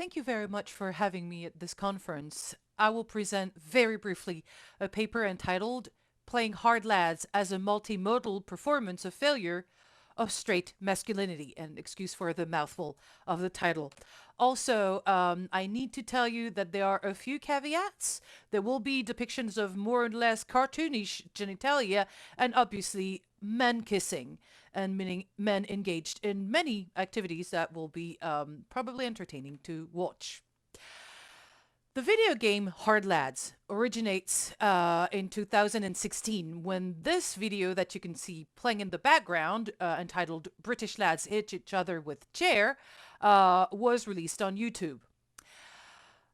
thank you very much for having me at this conference. I will present very briefly a paper entitled Playing Hard Lads as a Multimodal Performance of Failure of Straight Masculinity, and excuse for the mouthful of the title. Also, I need to tell you that there are a few caveats. There will be depictions of more or less cartoonish genitalia, and obviously men kissing, and meaning men engaged in many activities that will be probably entertaining to watch. The video game Hard Lads originates in 2016 when this video that you can see playing in the background, entitled British Lads Hit Each Other with Chair, was released on YouTube.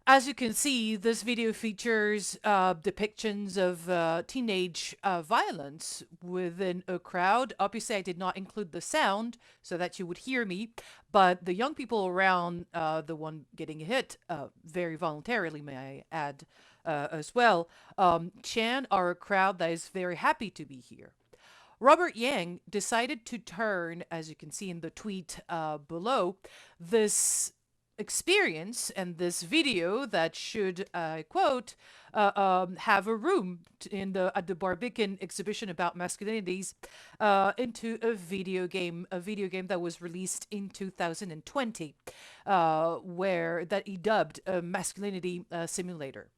As you can see, this video features depictions of teenage violence within a crowd. Obviously, I did not include the sound so that you would hear me, but the young people around the one getting hit, very voluntarily, may I add, as well, Chan are a crowd that is very happy to be here. Robert Yang decided to turn, as you can see in the tweet below, this experience and this video that should, I quote, have a room in the at the Barbican exhibition about masculinities, into a video game that was released in 2020, where that he dubbed a masculinity simulator.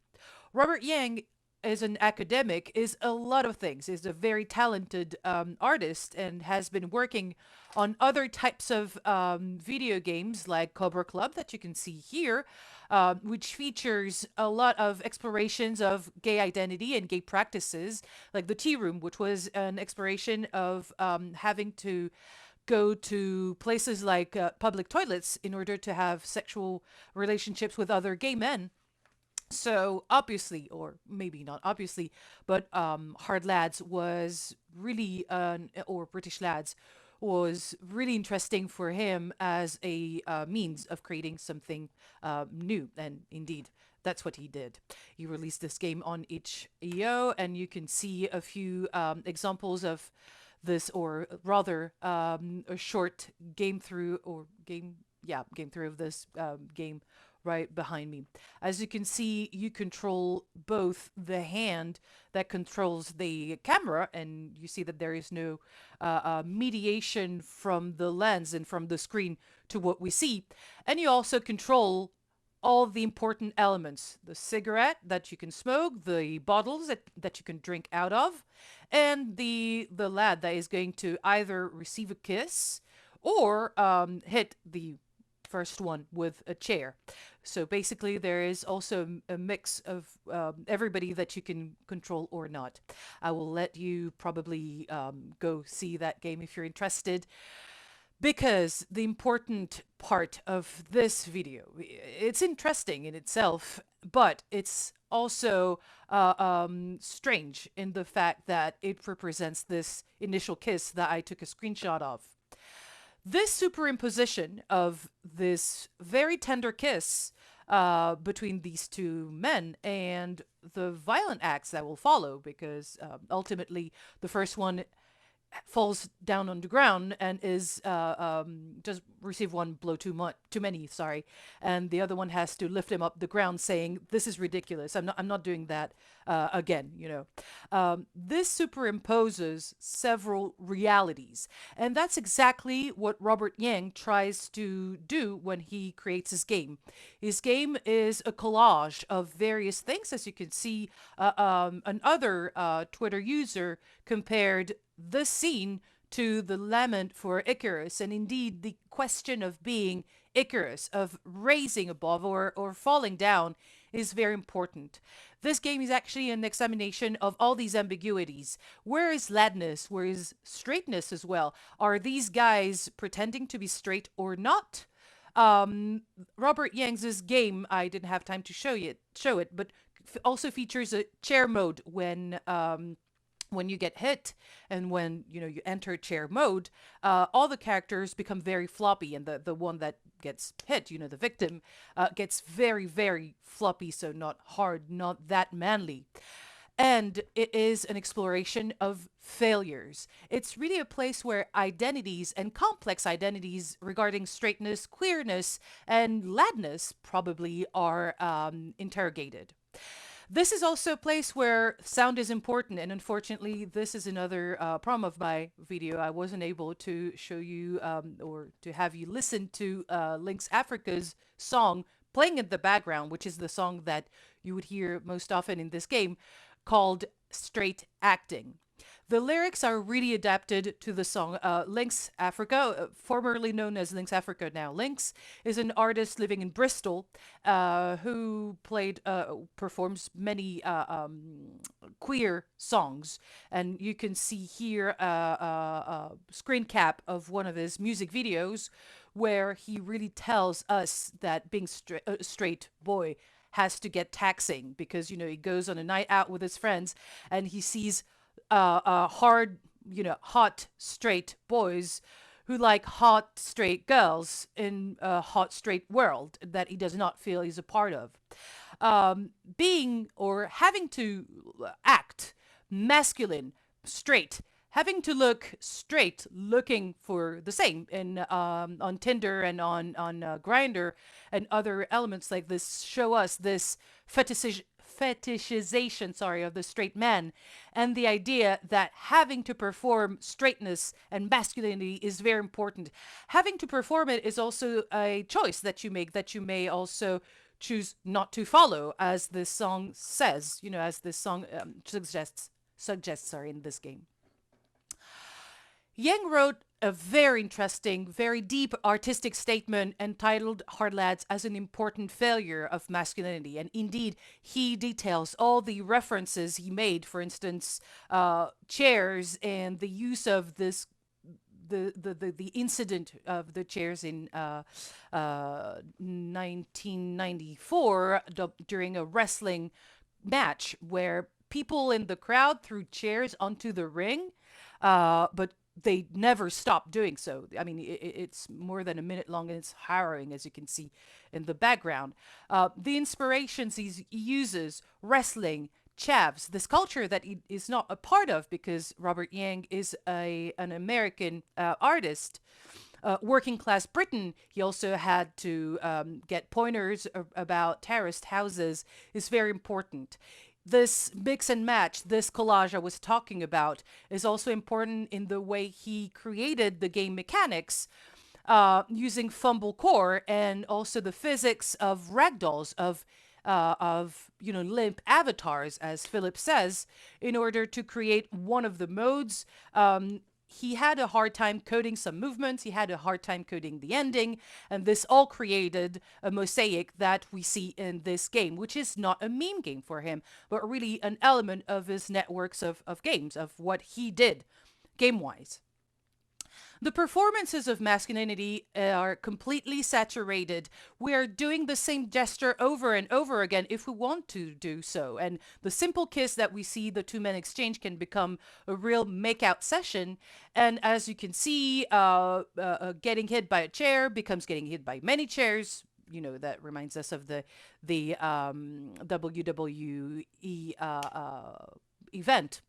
Robert Yang is an academic, is a lot of things, is a very talented artist, and has been working on other types of video games like Cobra Club that you can see here, which features a lot of explorations of gay identity and gay practices, like the Tea Room, which was an exploration of having to go to places like public toilets in order to have sexual relationships with other gay men. So obviously, or maybe not obviously, but Hard Lads was really, or British Lads was really interesting for him as a means of creating something new. And indeed, that's what he did. He released this game on itch.io, and you can see a few examples of this, or rather, a short game through, or game through of this game right behind me. As you can see, you control both the hand that controls the camera, and you see that there is no mediation from the lens and from the screen to what we see. And you also control all the important elements: the cigarette that you can smoke, the bottles that you can drink out of, and the lad that is going to either receive a kiss or hit the first one with a chair. So basically, there is also a mix of everybody that you can control or not. I will let you probably go see that game if you're interested, because the important part of this video, it's interesting in itself, but it's also strange in the fact that it represents this initial kiss that I took a screenshot of. This superimposition of this very tender kiss between these two men and the violent acts that will follow, because ultimately the first one falls down on the ground and is just receive one blow too many, sorry, and the other one has to lift him up the ground, saying, "This is ridiculous. I'm not doing that again." This superimposes several realities, and that's exactly what Robert Yang tries to do when he creates his game. His game is a collage of various things, as you can see. Another Twitter user compared this scene to the lament for Icarus, and indeed the question of being Icarus, of raising above or falling down, is very important. This game is actually an examination of all these ambiguities. Where is ladness? Where is straightness as well? Are these guys pretending to be straight or not? Robert Yang's game, I didn't have time to show it, but also features a chair mode when you get hit, and when you enter chair mode, all the characters become very floppy, and the one that gets hit, the victim, gets very, very floppy, so not hard, not that manly. And it is an exploration of failures. It's really a place where identities and complex identities regarding straightness, queerness, and ladness probably are interrogated. This is also a place where sound is important, and unfortunately, this is another problem of my video. I wasn't able to show you or to have you listen to Lynx Africa's song playing in the background, which is the song that you would hear most often in this game, called Straight Acting. The lyrics are really adapted to the song. Lynx Africa, formerly known as Lynx Africa, now Lynx, is an artist living in Bristol who performs many queer songs. And you can see here a screen cap of one of his music videos where he really tells us that being a straight boy has to get taxing because, he goes on a night out with his friends and he sees hard, hot, straight boys who like hot, straight girls in a hot, straight world that he does not feel he's a part of. Being or having to act masculine, straight, having to look straight, looking for the same in on Tinder and on Grinder and other elements like this show us this fetishization, sorry, of the straight man, and the idea that having to perform straightness and masculinity is very important. Having to perform it is also a choice that you make that you may also choose not to follow, as this song says, as this song suggests, sorry, in this game. Yang wrote a very interesting, very deep artistic statement entitled Hard Lads as an important failure of masculinity. And indeed, he details all the references he made, for instance, chairs and the use of this. The incident of the chairs in 1994 during a wrestling match where people in the crowd threw chairs onto the ring, but they never stopped doing so. I mean, it's more than a minute long and it's harrowing, as you can see in the background. The inspirations he uses, wrestling, chavs, this culture that he is not a part of because Robert Yang is an American artist. Working class Britain, he also had to get pointers about terraced houses, is very important. This mix and match, this collage I was talking about, is also important in the way he created the game mechanics using fumble core and also the physics of ragdolls, of limp avatars, as Philip says, in order to create one of the modes. He had a hard time coding some movements. He had a hard time coding the ending. And this all created a mosaic that we see in this game, which is not a meme game for him, but really an element of his networks of games, of what he did game-wise. The performances of masculinity are completely saturated. We are doing the same gesture over and over again if we want to do so. And the simple kiss that we see the two men exchange can become a real make-out session. And as you can see, getting hit by a chair becomes getting hit by many chairs. That reminds us of the WWE event.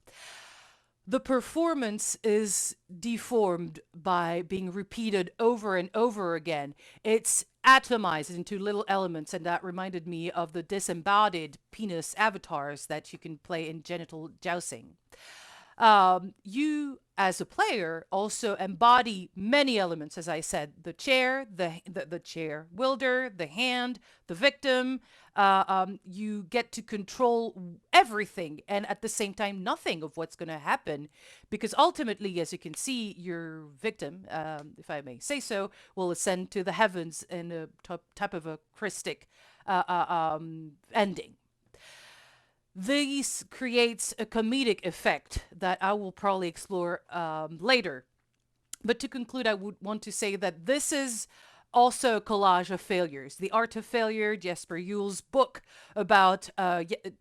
The performance is deformed by being repeated over and over again. It's atomized into little elements, and that reminded me of the disembodied penis avatars that you can play in genital jousting. You, as a player, also embody many elements, as I said, the chair, the chair wielder, the hand, the victim. You get to control everything and at the same time nothing of what's going to happen, because ultimately, as you can see, your victim, if I may say so, will ascend to the heavens in a type of a Christic ending. This creates a comedic effect that I will probably explore later. But to conclude, I would want to say that this is also a collage of failures. The Art of Failure, Jesper Yule's book about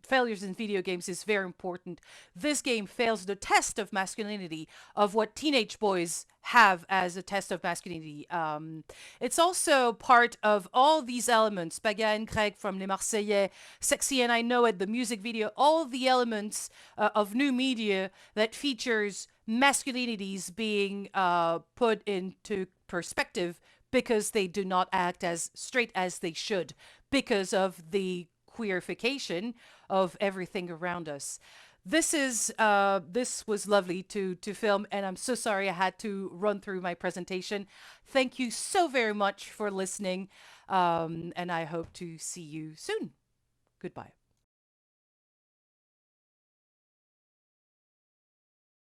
failures in video games, is very important. This game fails the test of masculinity, of what teenage boys have as a test of masculinity. It's also part of all these elements, Paga and Greg from Les Marseillais, Sexy and I Know It, the music video, all the elements of new media that features masculinities being put into perspective because they do not act as straight as they should because of the queerification of everything around us. This was lovely to film, and I'm so sorry I had to run through my presentation. Thank you so very much for listening, and I hope to see you soon. Goodbye.